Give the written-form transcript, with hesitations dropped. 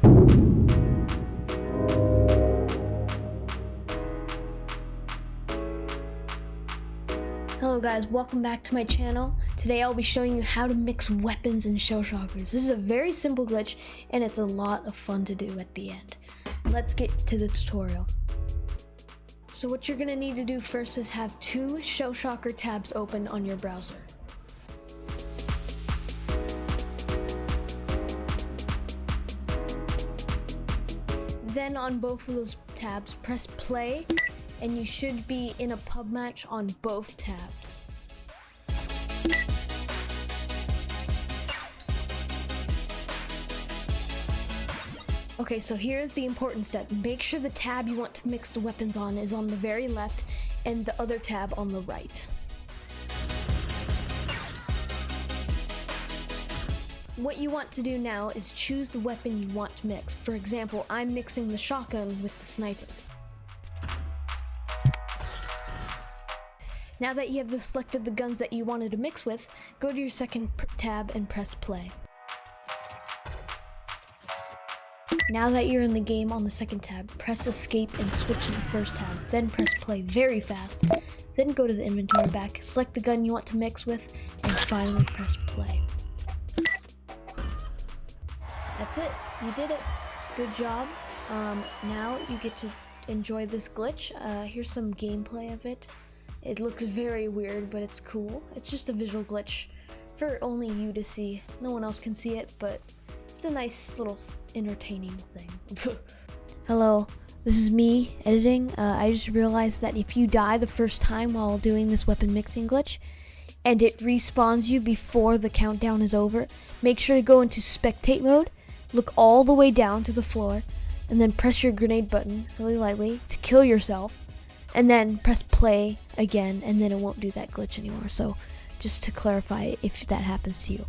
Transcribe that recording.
Hello guys, welcome back to my channel. Today I'll be showing you how to mix weapons and shell shockers. This is a very simple glitch and it's a lot of fun to do at the end. Let's get to the tutorial. So what you're gonna need to do first is have 2 shell shocker tabs open on your browser. Then on both of those tabs, press play and you should be in a pub match on both tabs. Okay, so here's the important step. Make sure the tab you want to mix the weapons on is on the very left and the other tab on the right. What you want to do now is choose the weapon you want to mix. For example, I'm mixing the shotgun with the sniper. Now that you have selected the guns that you wanted to mix with, go to your second tab and press play. Now that you're in the game on the second tab, press escape and switch to the first tab, then press play very fast. Then go to the inventory back, select the gun you want to mix with, and finally press play. That's it, you did it. Good job. Now you get to enjoy this glitch. Here's some gameplay of it. It looks very weird, but it's cool. It's just a visual glitch for only you to see. No one else can see it, but it's a nice little entertaining thing. Hello, this is me editing. I just realized that if you die the first time while doing this weapon mixing glitch, and it respawns you before the countdown is over, make sure to go into spectate mode, look all the way down to the floor, and then press your grenade button really lightly to kill yourself, and then press play again, and then it won't do that glitch anymore. So just to clarify if that happens to you.